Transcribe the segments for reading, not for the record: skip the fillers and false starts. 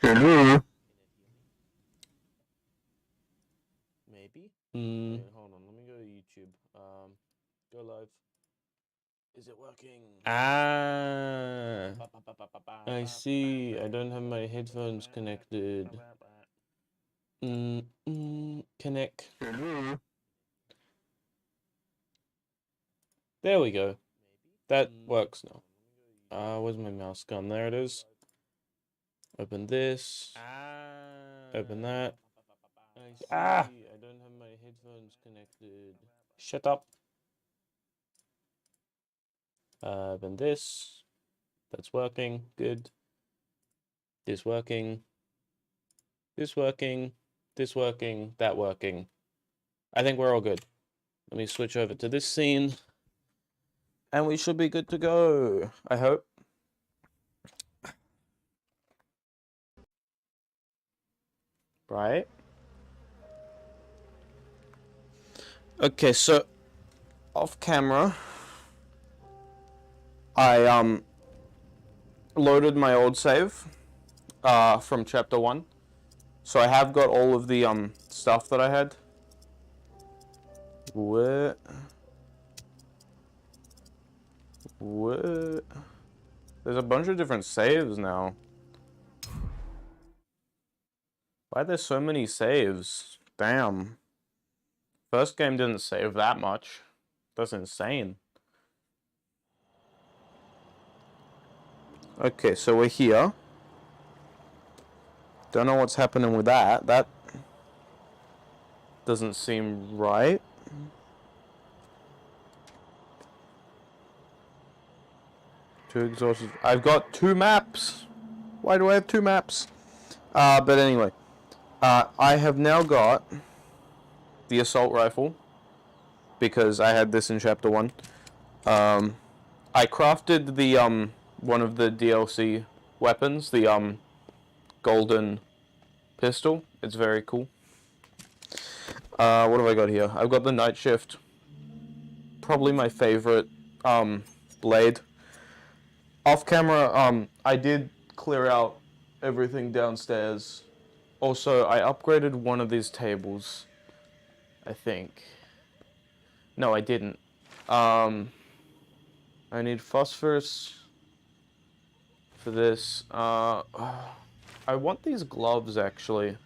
Hello. Maybe. Mm. Wait, hold on. Let me go to YouTube. Go live. Is it working? Ah, I see. I don't have my headphones connected. Connect. Hello. There we go. That works now. Where's my mouse gone? There it is. Open this. Open that. I see. I don't have my headphones connected. Shut up. Open this. That's working. Good. This working. This working. This working. That working. I think we're all good. Let me switch over to this scene. And we should be good to go. I hope. Right? Okay, so off camera, I loaded my old save from chapter 1. So I have got all of the stuff that I had. What? There's a bunch of different saves now. Why are there so many saves? Damn. First game didn't save that much. That's insane. Okay, so we're here. Don't know what's happening with that. That doesn't seem right. Too exhausted. I've got 2 maps. Why do I have 2 maps? But anyway. I have now got the assault rifle. Because I had this in chapter 1. I crafted the, one of the DLC weapons. The, golden pistol. It's very cool. What have I got here? I've got the night shift. Probably my favorite, blade. Off camera, I did clear out everything downstairs. Also, I upgraded one of these tables. I think. No, I didn't. I need phosphorus for this. I want these gloves, actually.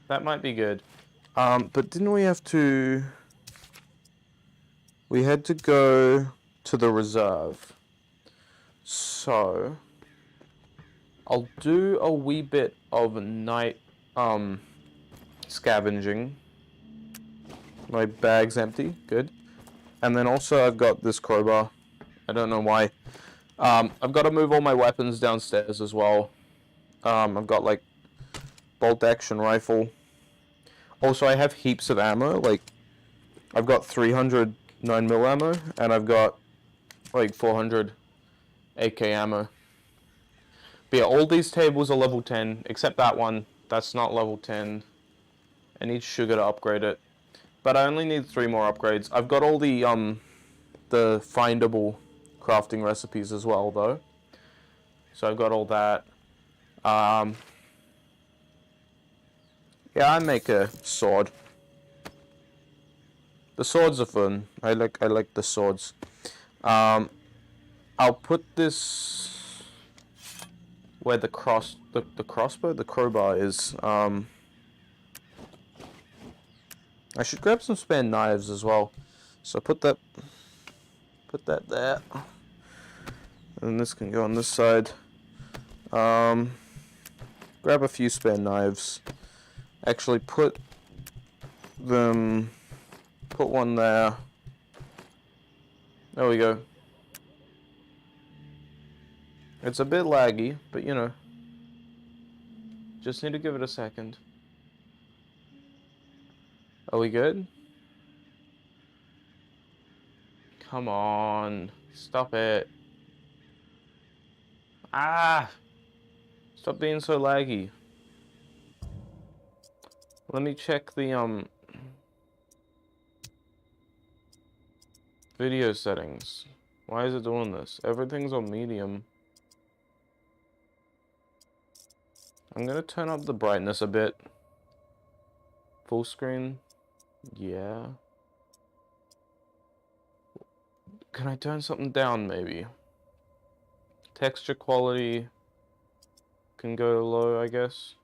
That might be good. But didn't we have to... We had to go to the reserve. So... I'll do a wee bit of night, scavenging. My bag's empty. Good. And then also I've got this crowbar. I don't know why. I've got to move all my weapons downstairs as well. I've got, like, bolt-action rifle. Also, I have heaps of ammo. Like, I've got 300 9mm ammo, and I've got, like, 400 AK ammo. But yeah, all these tables are level 10, except that one. That's not level 10. I need sugar to upgrade it. But I only need 3 more upgrades. I've got all the findable crafting recipes as well, though. So I've got all that. Yeah, I make a sword. The swords are fun. I like the swords. I'll put this where the crowbar is. I should grab some spare knives as well. So put that there. And this can go on this side. Grab a few spare knives. Actually put one there. There we go. It's a bit laggy, but you know. Just need to give it a second. Are we good? Come on. Stop it. Ah! Stop being so laggy. Let me check the, Video settings. Why is it doing this? Everything's on medium. I'm gonna turn up the brightness a bit. Full screen. Yeah. Can I turn something down, maybe? Texture quality can go low, I guess.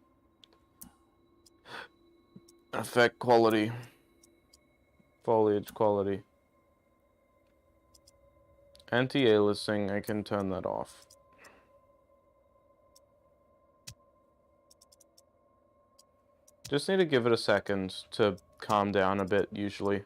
Effect quality. Foliage quality. Anti-aliasing, I can turn that off. Just need to give it a second to calm down a bit, usually.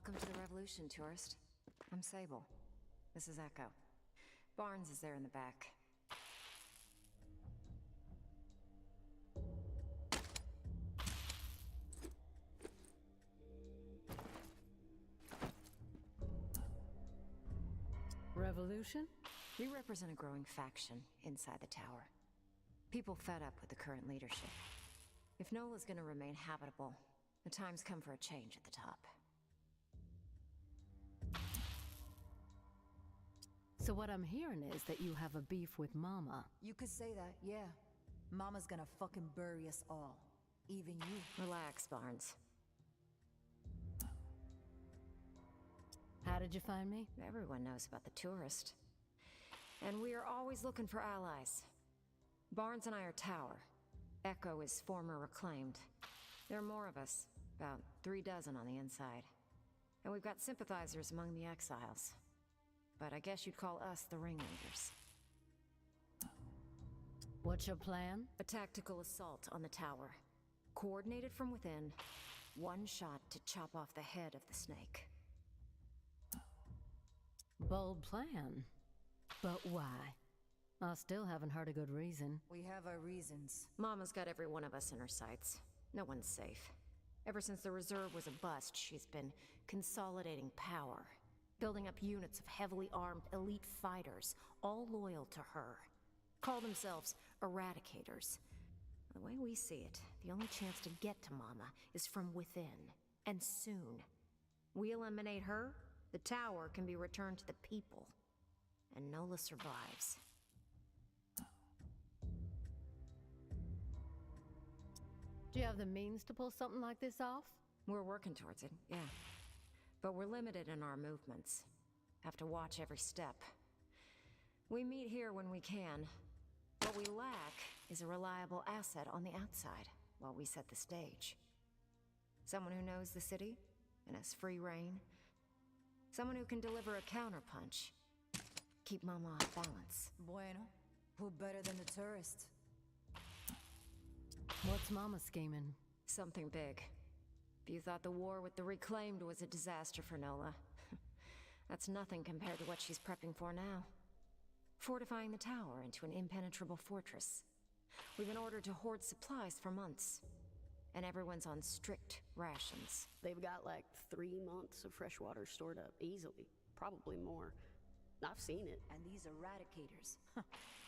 Welcome to the Revolution, tourist. I'm Sable. This is Echo. Barnes is there in the back. Revolution? We represent a growing faction inside the tower. People fed up with the current leadership. If Nola's gonna remain habitable, the time's come for a change at the top. So what I'm hearing is that you have a beef with Mama. You could say that, yeah. Mama's gonna fucking bury us all. Even you. Relax, Barnes. How did you find me? Everyone knows about the tourist. And we are always looking for allies. Barnes and I are Tower. Echo is former Reclaimed. There are more of us, about 3 dozen on the inside. And we've got sympathizers among the exiles. But I guess you'd call us the ringleaders. What's your plan? A tactical assault on the tower. Coordinated from within. One shot to chop off the head of the snake. Bold plan. But why? I still haven't heard a good reason. We have our reasons. Mama's got every one of us in her sights. No one's safe. Ever since the Reserve was a bust, she's been consolidating power. Building up units of heavily armed elite fighters, all loyal to her. Call themselves Eradicators. The way we see it, the only chance to get to Mama is from within. And soon. We eliminate her, the tower can be returned to the people. And Nola survives. Do you have the means to pull something like this off? We're working towards it, yeah. But we're limited in our movements. Have to watch every step. We meet here when we can. What we lack is a reliable asset on the outside while we set the stage. Someone who knows the city and has free reign. Someone who can deliver a counterpunch. Keep Mama off balance. Bueno, who better than the tourist? What's Mama scheming? Something big. If you thought the war with the Reclaimed was a disaster for Nola, that's nothing compared to what she's prepping for now. Fortifying the tower into an impenetrable fortress. We've been ordered to hoard supplies for months, and everyone's on strict rations. They've got like 3 months of fresh water stored up, easily. Probably more. I've seen it. And these Eradicators,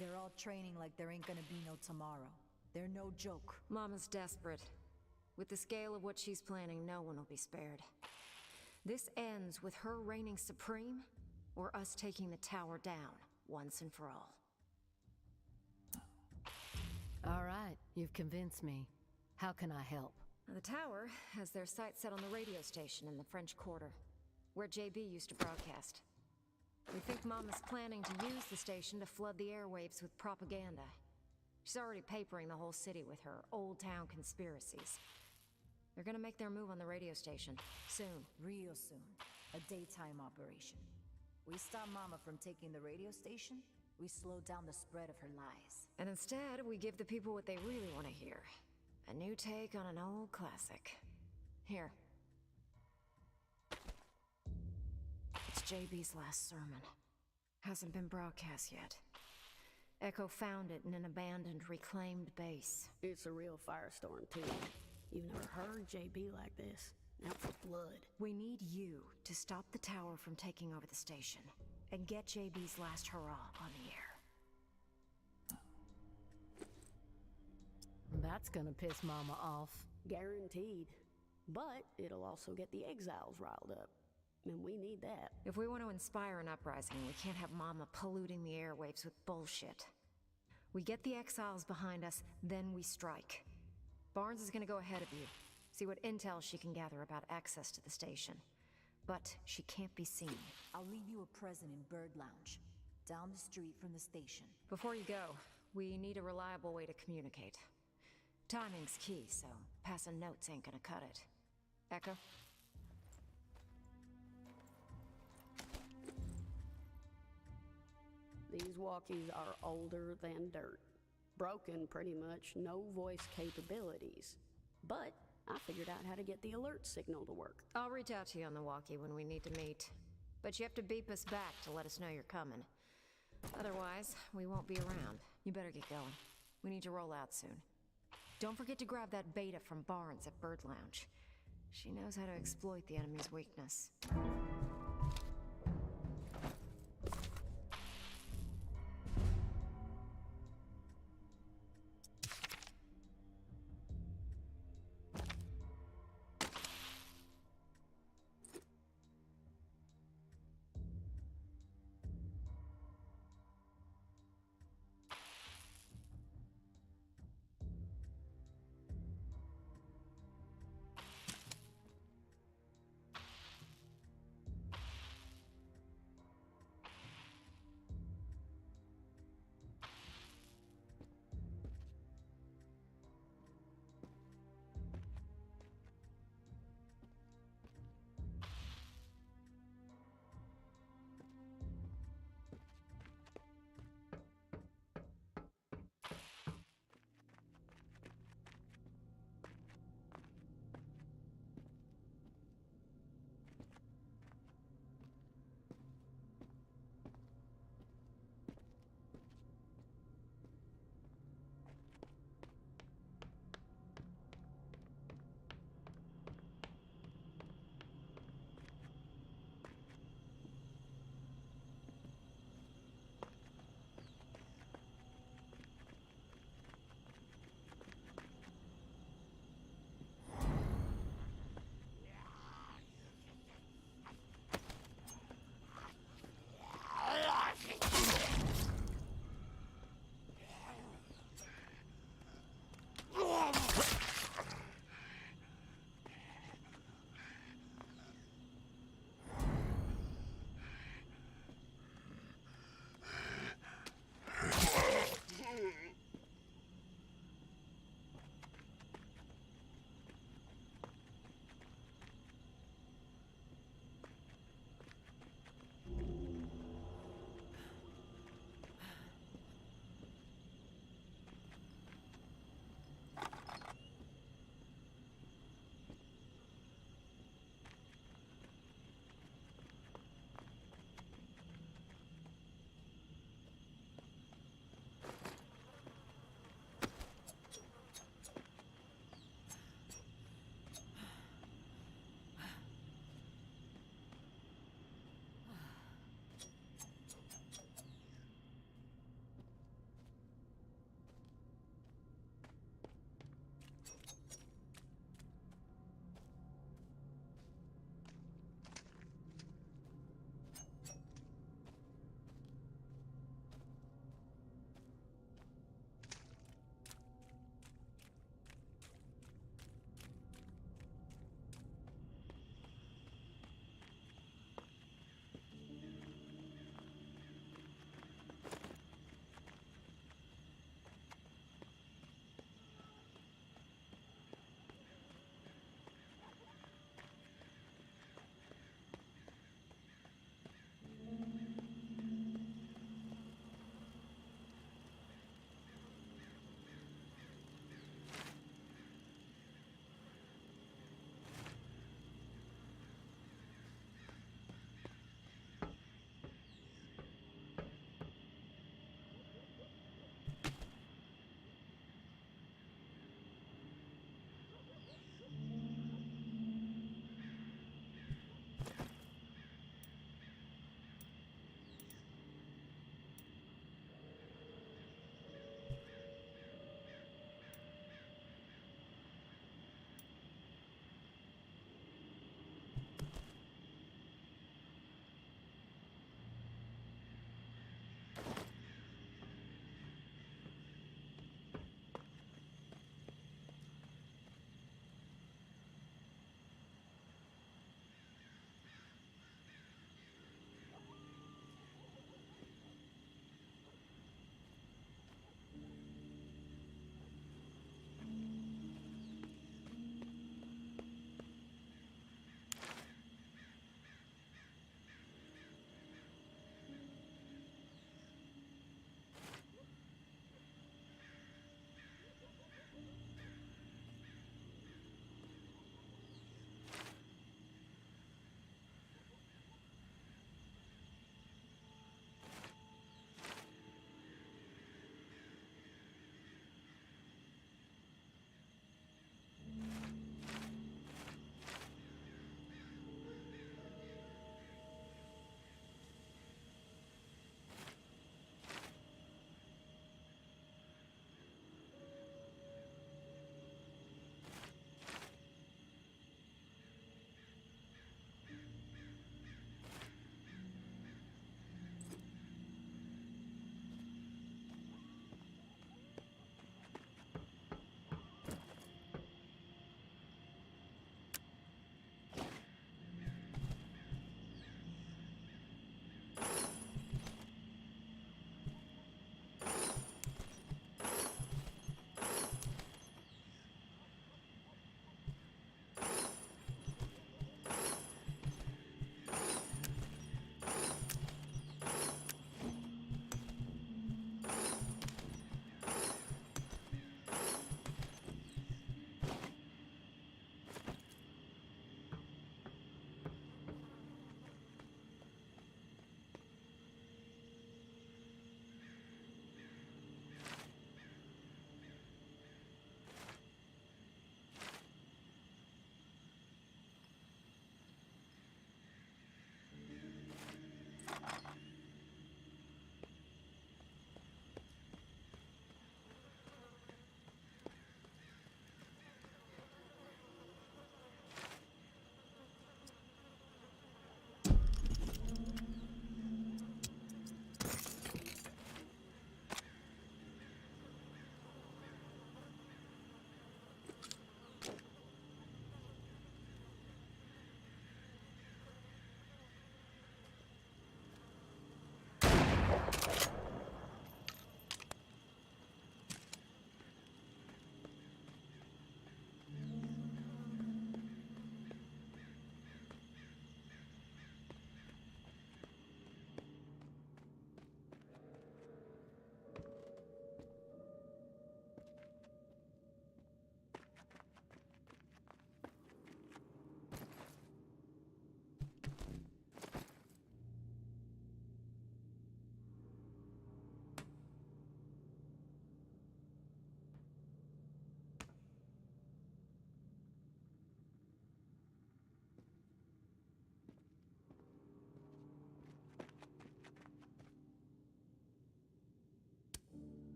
they're all training like there ain't gonna be no tomorrow. They're no joke. Mama's desperate. With the scale of what she's planning, no one will be spared. This ends with her reigning supreme, or us taking the tower down, once and for all. All right, you've convinced me. How can I help? The tower has their sights set on the radio station in the French Quarter, where JB used to broadcast. We think Mama's planning to use the station to flood the airwaves with propaganda. She's already papering the whole city with her old town conspiracies. They're gonna make their move on the radio station, soon. Real soon. A daytime operation. We stop Mama from taking the radio station, we slow down the spread of her lies. And instead, we give the people what they really want to hear. A new take on an old classic. Here. It's JB's last sermon. Hasn't been broadcast yet. Echo found it in an abandoned, reclaimed base. It's a real firestorm, too. You've never heard JB like this. Out for blood. We need you to stop the tower from taking over the station, and get JB's last hurrah on the air. That's gonna piss Mama off. Guaranteed. But it'll also get the exiles riled up. And we need that. If we want to inspire an uprising, we can't have Mama polluting the airwaves with bullshit. We get the exiles behind us, then we strike. Barnes is gonna go ahead of you. See what intel she can gather about access to the station. But she can't be seen. I'll leave you a present in Bird Lounge, down the street from the station. Before you go, we need a reliable way to communicate. Timing's key, so passing notes ain't gonna cut it. Echo? These walkies are older than dirt. Broken, pretty much, no voice capabilities. But I figured out how to get the alert signal to work. I'll reach out to you on the walkie when we need to meet. But you have to beep us back to let us know you're coming. Otherwise, we won't be around. You better get going. We need to roll out soon. Don't forget to grab that beta from Barnes at Bird Lounge. She knows how to exploit the enemy's weakness.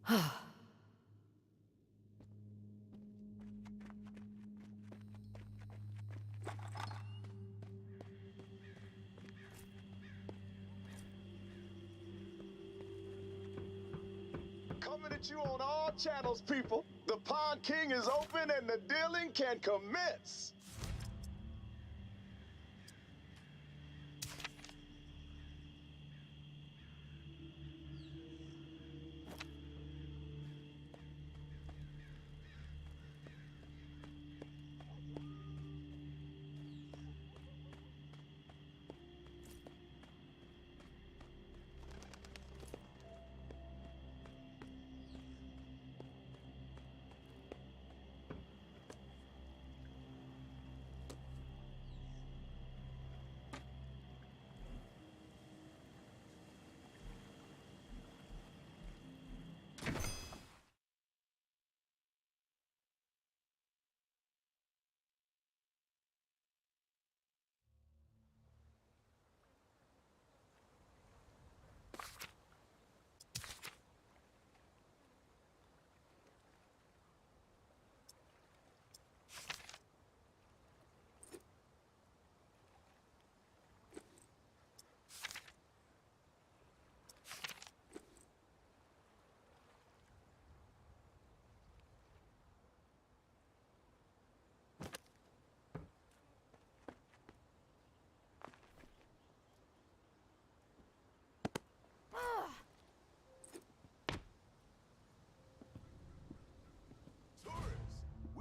Coming at you on all channels, people. The Pawn King is open and the dealing can commence.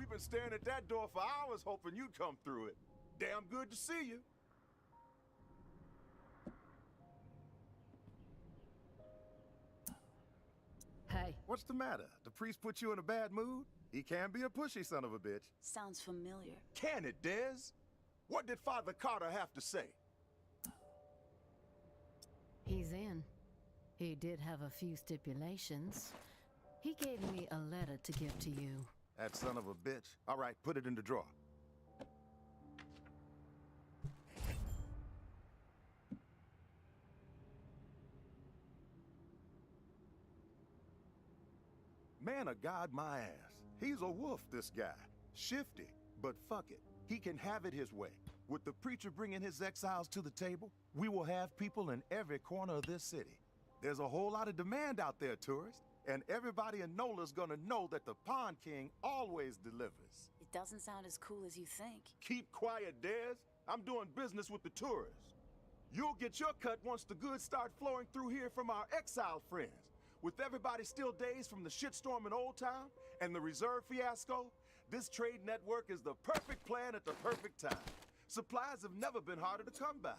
We've been staring at that door for hours hoping you'd come through it. Damn good to see you. Hey, What's the matter? The priest put you in a bad mood? He can be a pushy son of a bitch. Sounds familiar. Can it, Dez? What did Father Carter have to say? he's in. He did have a few stipulations. He gave me a letter to give to you. That son of a bitch. All right, put it in the drawer. Man of God, my ass. He's a wolf, this guy. Shifty, but fuck it. He can have it his way. With the preacher bringing his exiles to the table, we will have people in every corner of this city. There's a whole lot of demand out there, tourists, and everybody in Nola's gonna know that the Pawn King always delivers. It doesn't sound as cool as you think. Keep quiet, Dez. I'm doing business with the tourists. You'll get your cut once the goods start flowing through here from our exile friends. With everybody still dazed from the shitstorm in Old Town and the reserve fiasco, this trade network is the perfect plan at the perfect time. Supplies have never been harder to come by.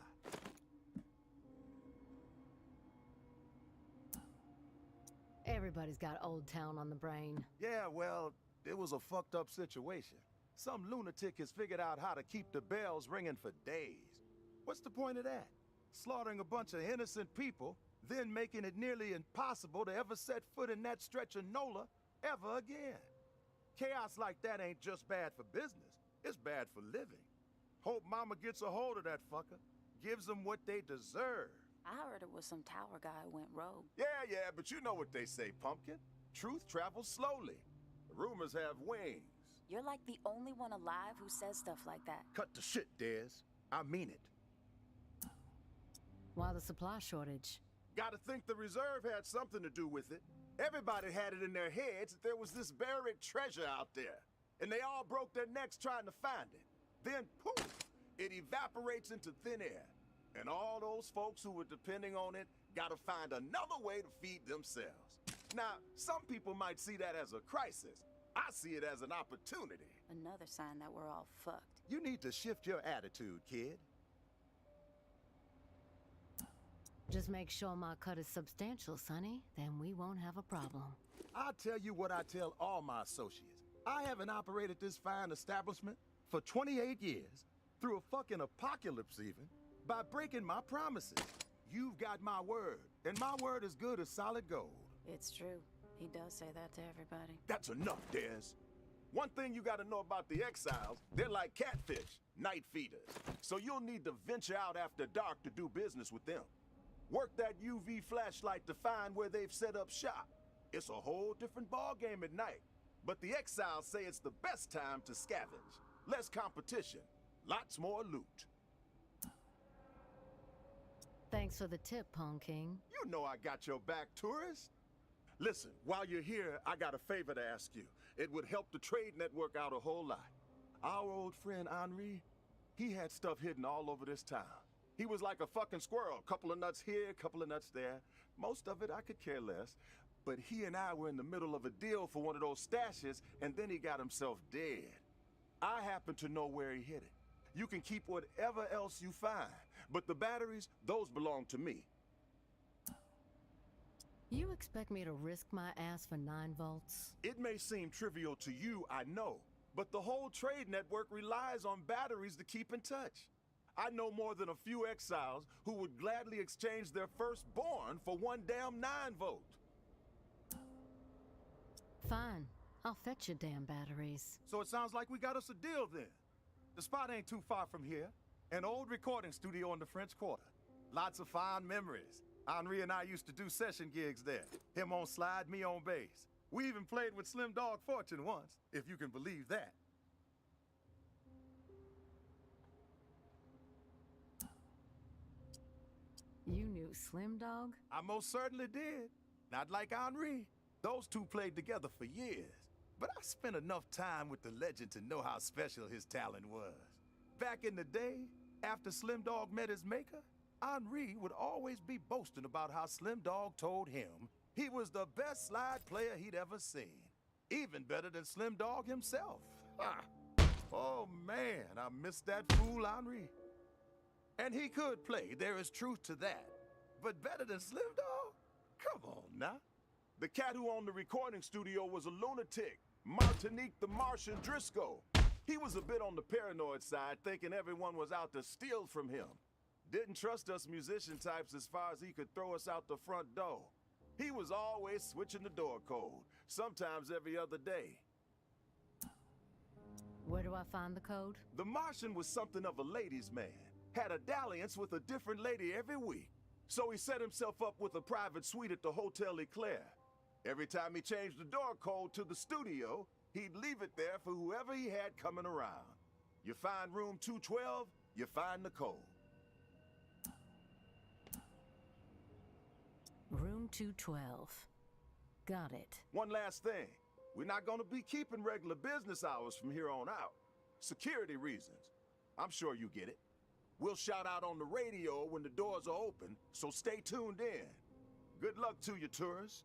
Everybody's got Old Town on the brain. Yeah, well, it was a fucked up situation. Some lunatic has figured out how to keep the bells ringing for days. What's the point of that? Slaughtering a bunch of innocent people, then making it nearly impossible to ever set foot in that stretch of Nola ever again. Chaos like that ain't just bad for business, it's bad for living. Hope Mama gets a hold of that fucker, gives them what they deserve. I heard it was some tower guy who went rogue. Yeah, but you know what they say, Pumpkin. Truth travels slowly. Rumors have wings. You're like the only one alive who says stuff like that. Cut the shit, Dez. I mean it. Why the supply shortage? Gotta think the reserve had something to do with it. Everybody had it in their heads that there was this buried treasure out there. And they all broke their necks trying to find it. Then, poof, it evaporates into thin air. And all those folks who were depending on it gotta find another way to feed themselves. Now, some people might see that as a crisis. I see it as an opportunity. Another sign that we're all fucked. You need to shift your attitude, kid. Just make sure my cut is substantial, Sonny. Then we won't have a problem. I'll tell you what I tell all my associates. I haven't operated this fine establishment for 28 years, through a fucking apocalypse even, by breaking my promises. You've got my word, and my word is good as solid gold. It's true. He does say that to everybody. That's enough, Dez. One thing you gotta know about the exiles, they're like catfish, night feeders. So you'll need to venture out after dark to do business with them. Work that UV flashlight to find where they've set up shop. It's a whole different ballgame at night. But the exiles say it's the best time to scavenge. Less competition, lots more loot. Thanks for the tip, Pong King. You know I got your back, tourist. Listen, while you're here, I got a favor to ask you. It would help the trade network out a whole lot. Our old friend Henri, he had stuff hidden all over this town. He was like a fucking squirrel. Couple of nuts here, couple of nuts there. Most of it I could care less. But he and I were in the middle of a deal for one of those stashes, and then he got himself dead. I happen to know where he hid it. You can keep whatever else you find, but the batteries, those belong to me. You expect me to risk my ass for 9 volts? It may seem trivial to you, I know, but the whole trade network relies on batteries to keep in touch. I know more than a few exiles who would gladly exchange their firstborn for one damn 9-volt. Fine. I'll fetch your damn batteries. So it sounds like we got us a deal then. The spot ain't too far from here. An old recording studio in the French Quarter. Lots of fond memories. Henri and I used to do session gigs there. Him on slide, me on bass. We even played with Slim Dog Fortune once, if you can believe that. You knew Slim Dog? I most certainly did. Not like Henri. Those two played together for years. But I spent enough time with the legend to know how special his talent was. Back in the day, after Slim Dog met his maker, Henri would always be boasting about how Slim Dog told him he was the best slide player he'd ever seen. Even better than Slim Dog himself. Ah. Oh man, I miss that fool Henri. And he could play, there is truth to that. But better than Slim Dog? Come on now. The cat who owned the recording studio was a lunatic, Martinique the Martian Driscoll. He was a bit on the paranoid side, thinking everyone was out to steal from him. Didn't trust us musician types as far as he could throw us out the front door. He was always switching the door code, sometimes every other day. Where do I find the code? The Martian was something of a ladies' man. Had a dalliance with a different lady every week. So he set himself up with a private suite at the Hotel Eclair. Every time he changed the door code to the studio, he'd leave it there for whoever he had coming around. You find room 212, you find the code. Room 212. Got it. One last thing. We're not gonna be keeping regular business hours from here on out. Security reasons. I'm sure you get it. We'll shout out on the radio when the doors are open, so stay tuned in. Good luck to you, tourists.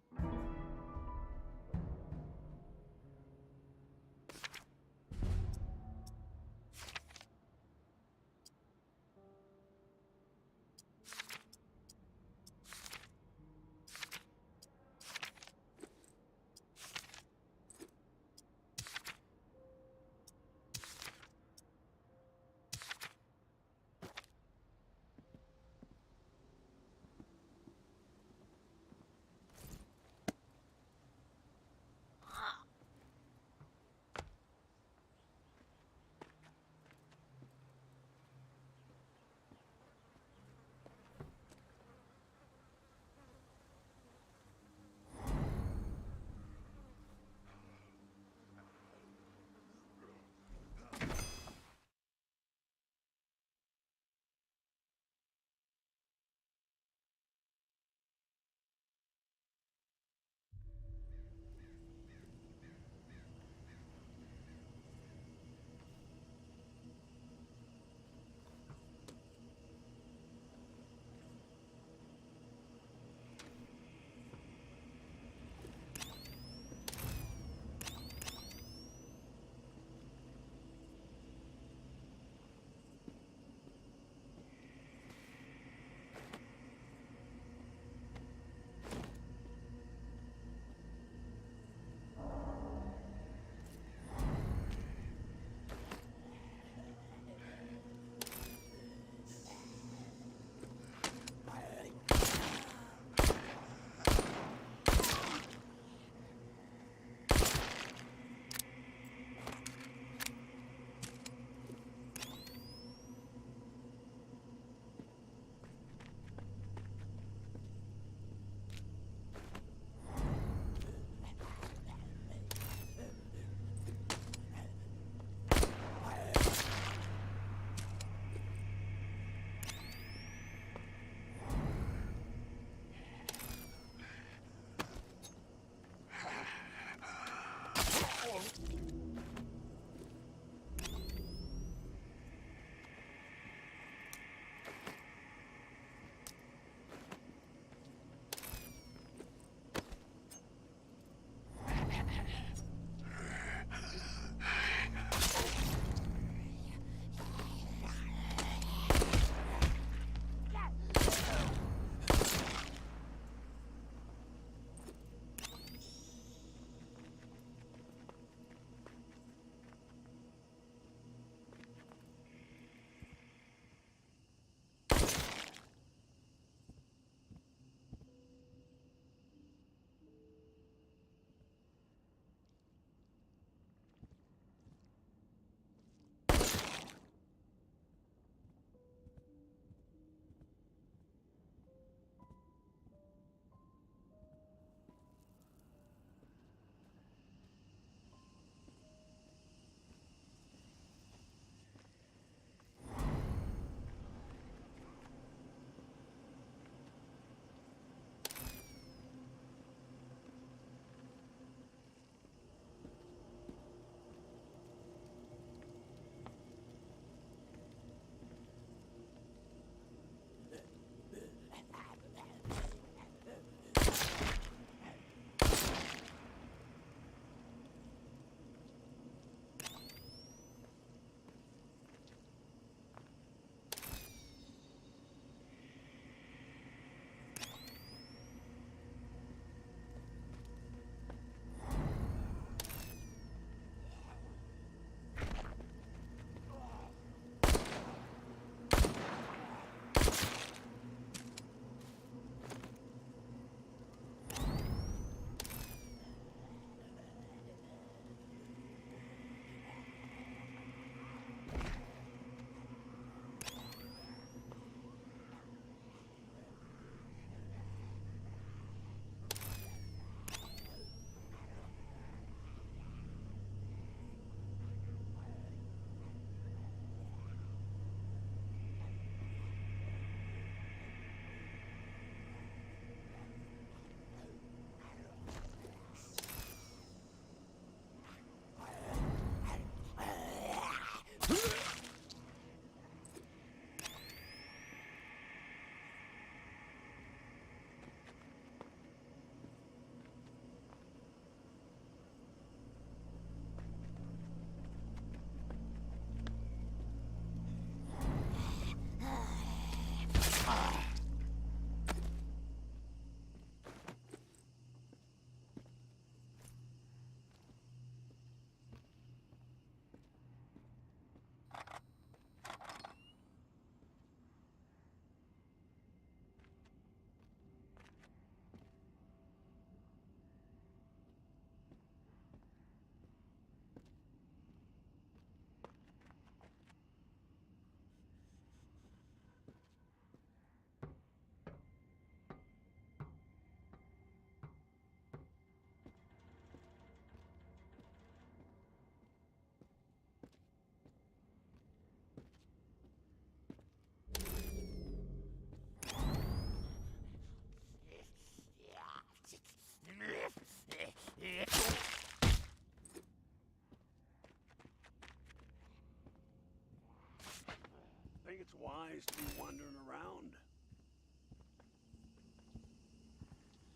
think it's wise to be wandering around.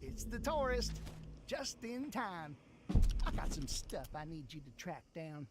It's the tourist. Just in time. I got some stuff I need you to track down.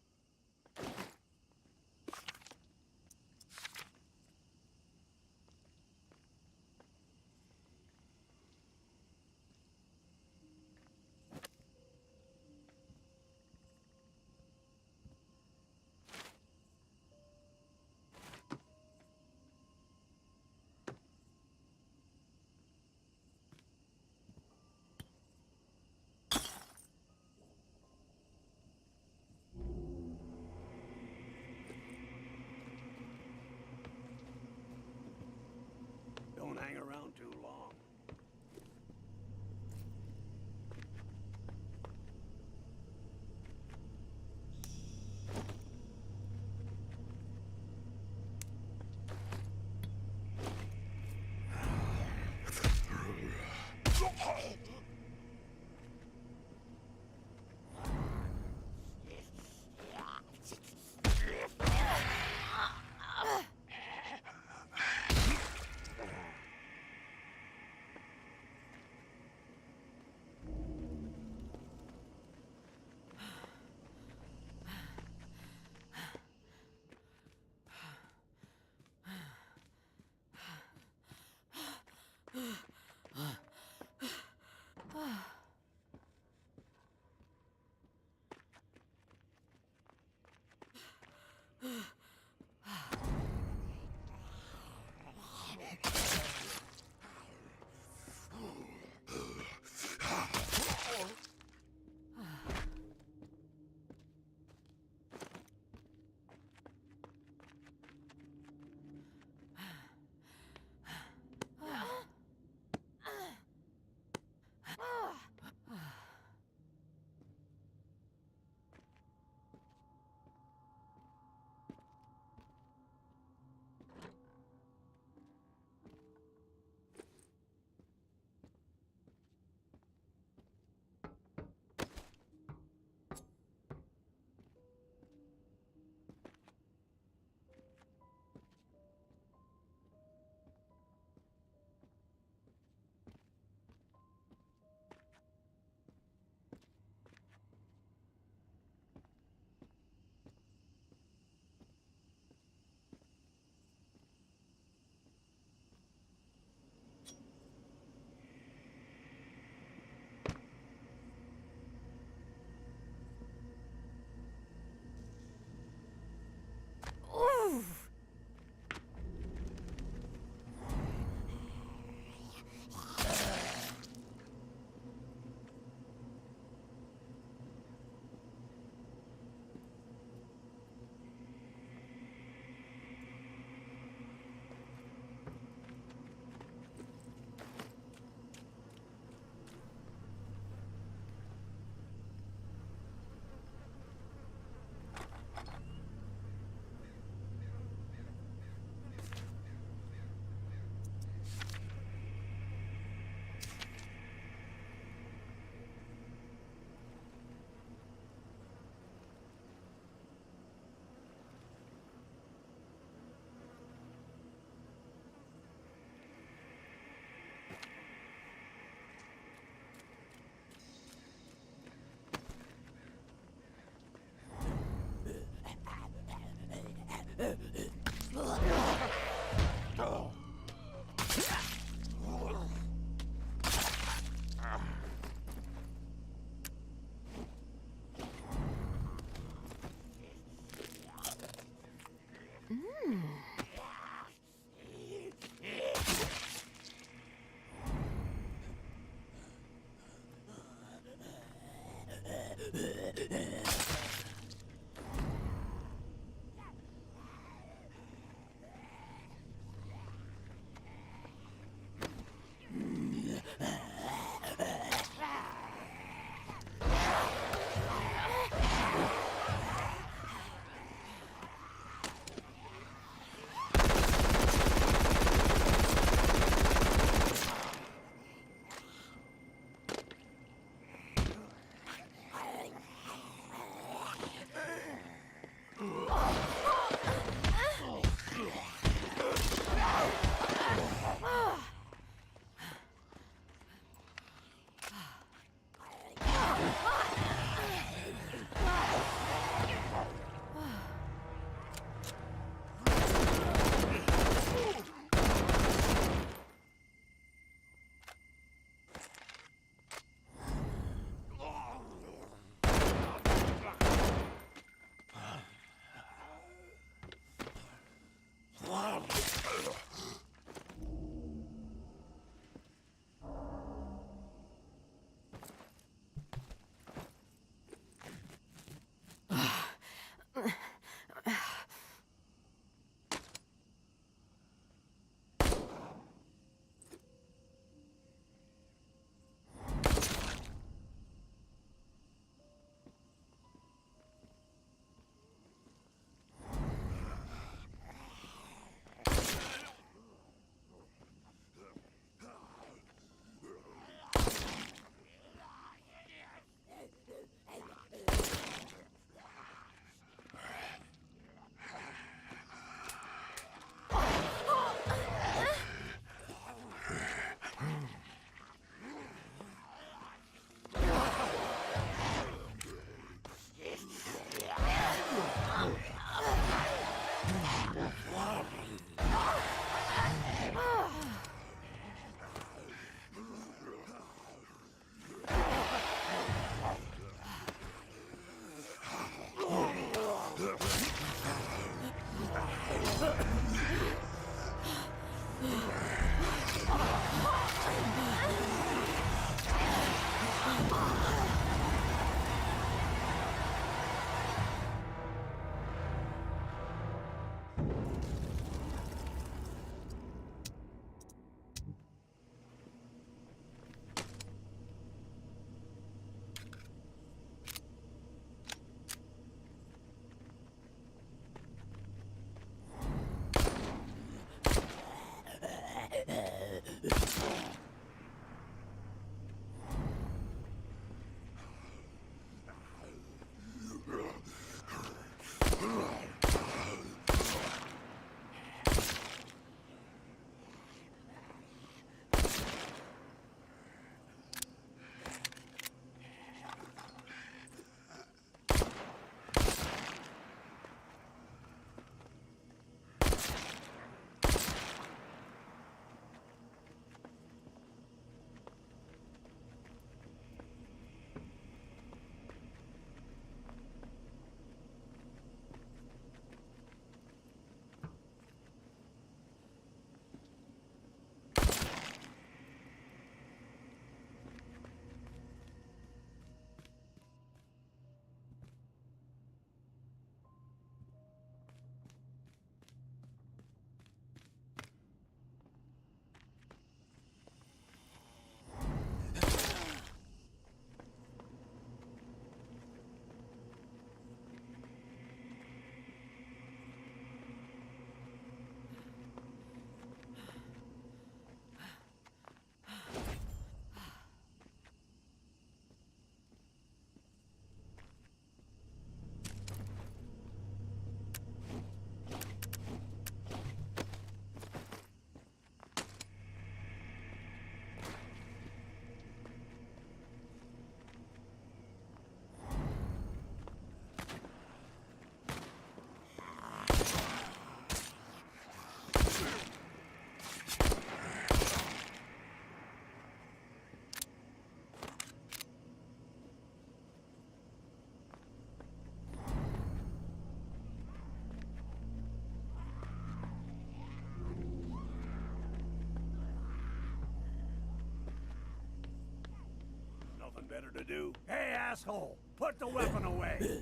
better to do? Hey, asshole! Put the weapon away!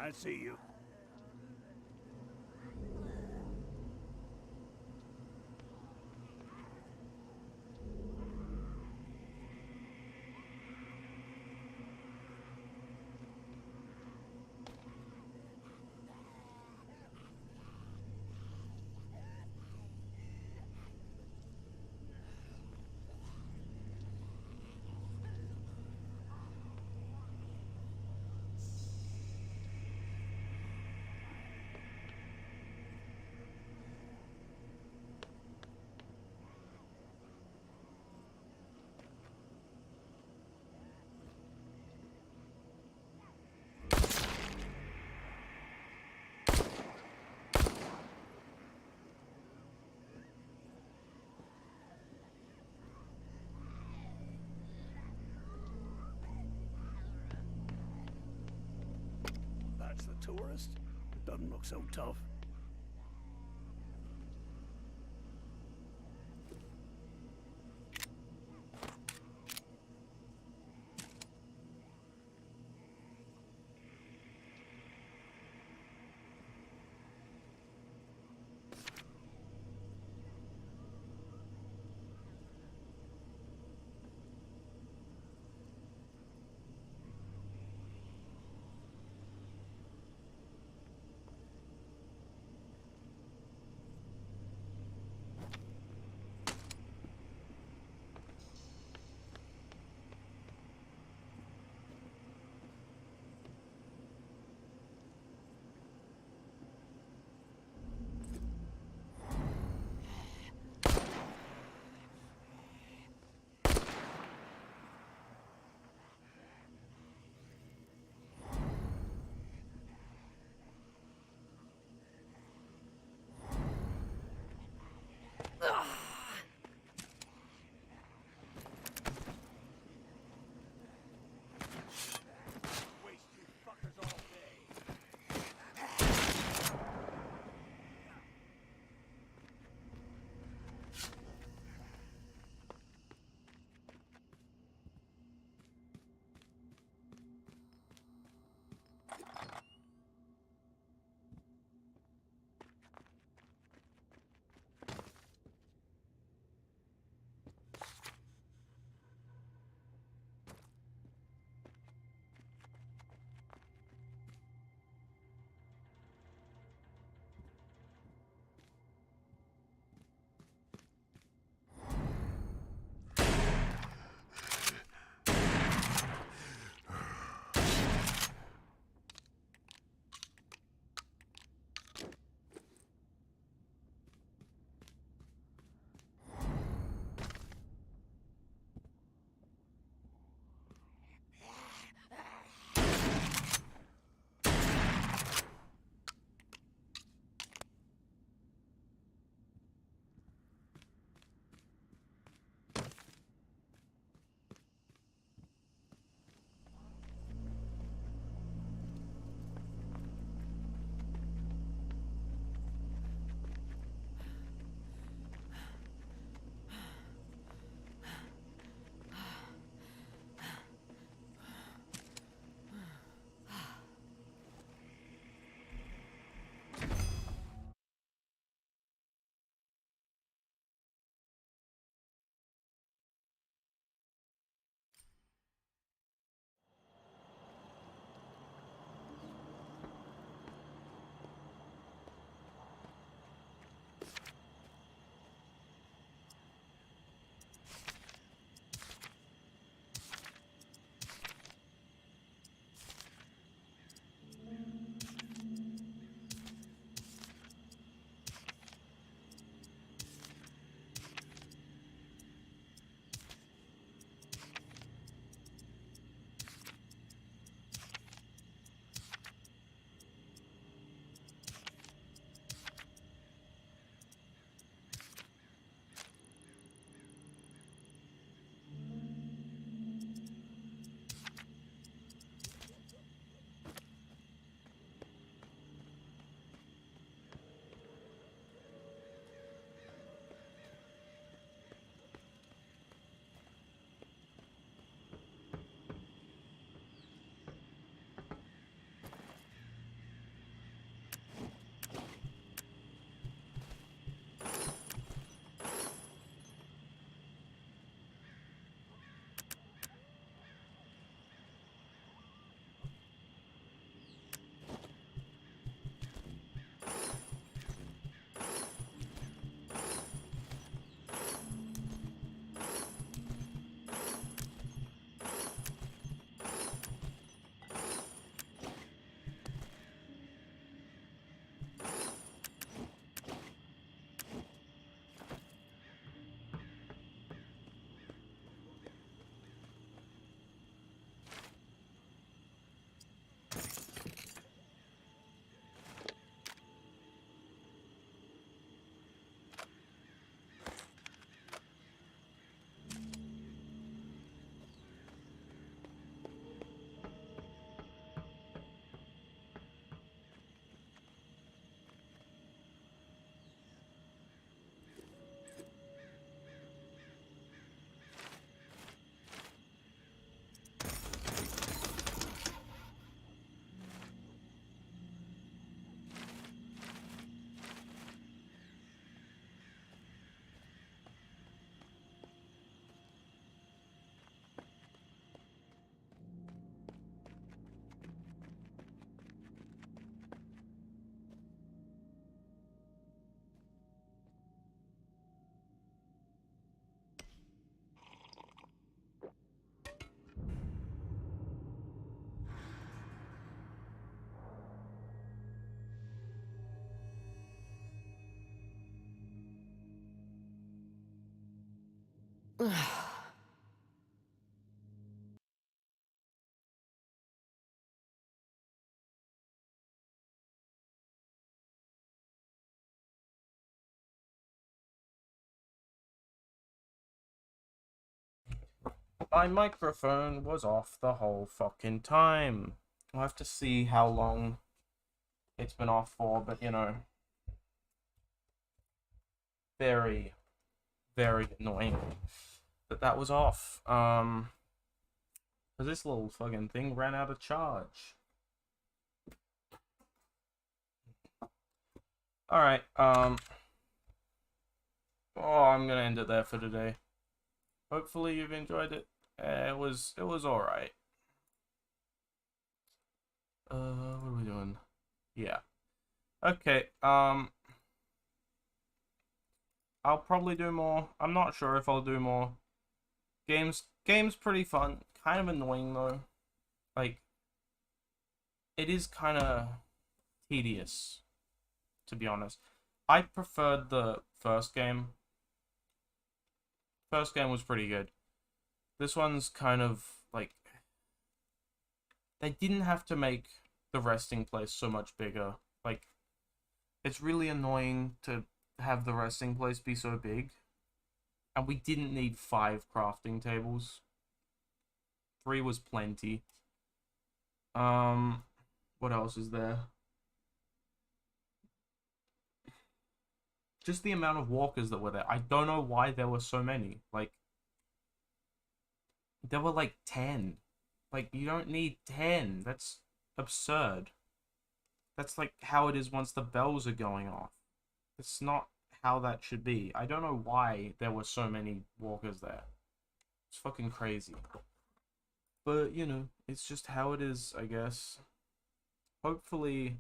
I see you. That's the tourist. Doesn't look so tough. my microphone was off the whole fucking time. I'll have to see how long it's been off for, but you know, very, very annoying that was off. Cause this little fucking thing ran out of charge. Alright, oh, I'm gonna end it there for today. Hopefully you've enjoyed it. It was alright. What are we doing? Yeah. Okay, I'll probably do more. I'm not sure if I'll do more. Game's pretty fun. Kind of annoying though. Like, it is kind of tedious, to be honest. I preferred the first game. First game was pretty good. This one's kind of like, they didn't have to make the resting place so much bigger. Like, it's really annoying to have the resting place be so big. And we didn't need 5 crafting tables. 3 was plenty. What else is there? Just the amount of walkers that were there. I don't know why there were so many. Like, there were like 10. Like, you don't need 10. That's absurd. That's like how it is once the bells are going off. It's not how that should be. I don't know why there were so many walkers there. It's fucking crazy. But, you know, it's just how it is, I guess. Hopefully,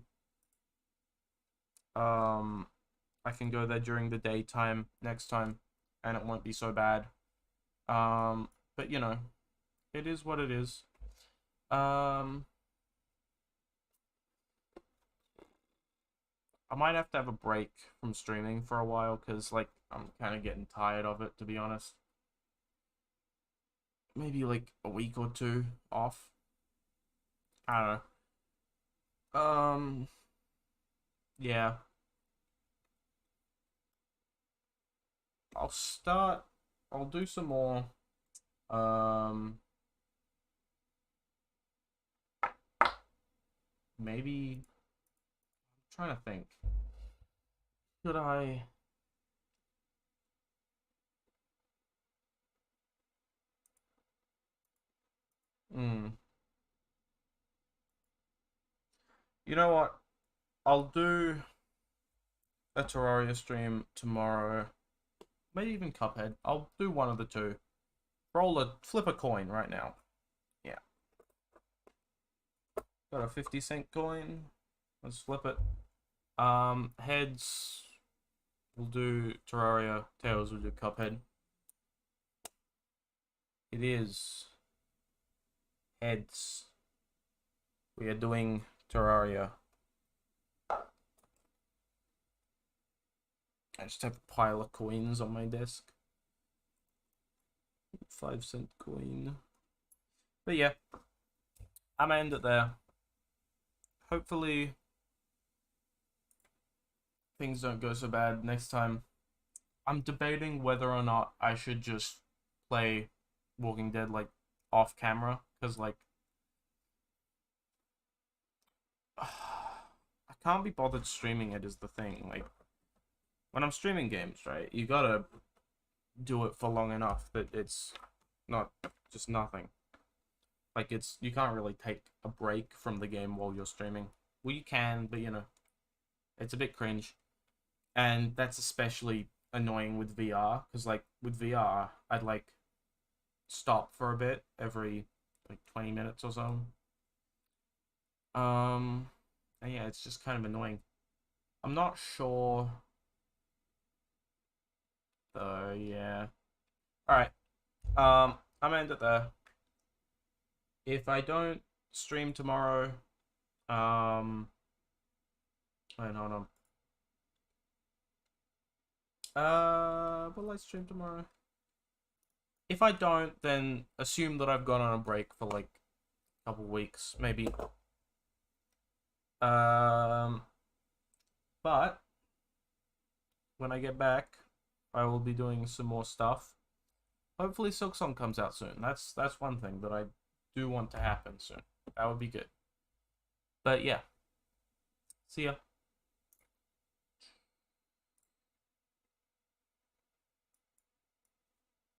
I can go there during the daytime next time, and it won't be so bad. But, you know, it is what it is. I might have to have a break from streaming for a while, because, like, I'm kind of getting tired of it, to be honest. Maybe, like, a week or 2 off. I don't know. Yeah. I'll do some more, maybe, I'm trying to think. Should I? You know what? I'll do a Terraria stream tomorrow. Maybe even Cuphead. I'll do one of the two. Flip a coin right now. Yeah. Got a 50-cent coin. Let's flip it. Heads. We'll do Terraria. Tails will do Cuphead. It is heads. We are doing Terraria. I just have a pile of coins on my desk. 5-cent coin. But yeah, I'm gonna end it there. Hopefully things don't go so bad next time. I'm debating whether or not I should just play Walking Dead, like, off camera, because, like, I can't be bothered streaming it is the thing. Like, when I'm streaming games, right, you gotta do it for long enough that it's not just nothing. Like, you can't really take a break from the game while you're streaming. Well, you can, but, you know, it's a bit cringe. And that's especially annoying with VR, because, like, with VR, I'd, like, stop for a bit every, like, 20 minutes or so. And yeah, it's just kind of annoying. I'm not sure. Yeah. Alright. I'm gonna end it there. If I don't stream tomorrow, wait, hold on. Will I stream tomorrow? If I don't, then assume that I've gone on a break for, like, a couple weeks, maybe. But when I get back, I will be doing some more stuff. Hopefully Silksong comes out soon. That's one thing that I do want to happen soon. That would be good. But yeah. See ya.